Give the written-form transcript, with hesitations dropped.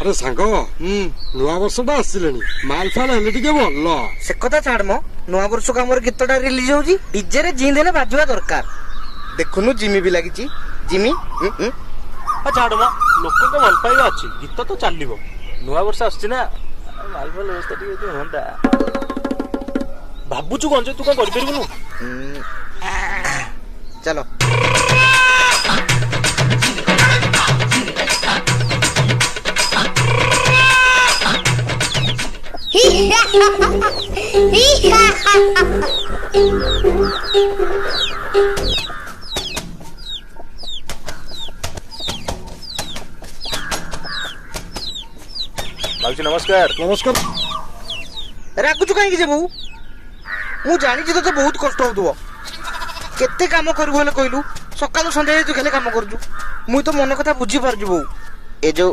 ଆରେ ସାଙ୍ଗ ନୂଆ ବର୍ଷଟା ଆସିଲେଣି ମାଲ ଫାଲ ହେଲେ ଟିକେ ଭଲ। ସେ କଥା ଛାଡ ମ, ନୂଆ ବର୍ଷକୁ ଆମର ଗୀତଟା ରିଲିଜ ହଉଛି, ଡିଜେରେ ଜିନ୍ ହେଲେ ବାଜିବା ଦରକାର। ଦେଖୁନୁ ଜିମି ବି ଲାଗିଛି, ଜିମି ଛାଡ ମ, ଲୋକଙ୍କ ଭଲ ପାଇବା ଅଛି, ଗୀତ ତ ଚାଲିବ। ନୂଆ ବର୍ଷ ଆସୁଛି ନା, ମାଲ ଫାଲ ବ୍ୟବସ୍ଥା ଟିକେ ଯଦି ହୁଅନ୍ତା। ଭାବୁଛୁ କଣ ଯେ ତୁ କଣ କରିପାରିବୁନୁ? ଚାଲ। ଭାବୁଛି ନମସ୍କାର। ନମସ୍କାର। ରାଗୁଛୁ କାହିଁକି ଯେ ବୋଉ? ମୁଁ ଜାଣିଛି ତତେ ବହୁତ କଷ୍ଟ ହଉଥିବ। କେତେ କାମ କରିବୁ ହେଲେ କହିଲୁ? ସକାଳୁ ସନ୍ଧ୍ୟାରେ ତୁ ଖାଲି କାମ କରୁଛୁ। ମୁଁ ତ ମନ କଥା ବୁଝିପାରୁଛି ବୋଉ। ଏ ଯୋଉ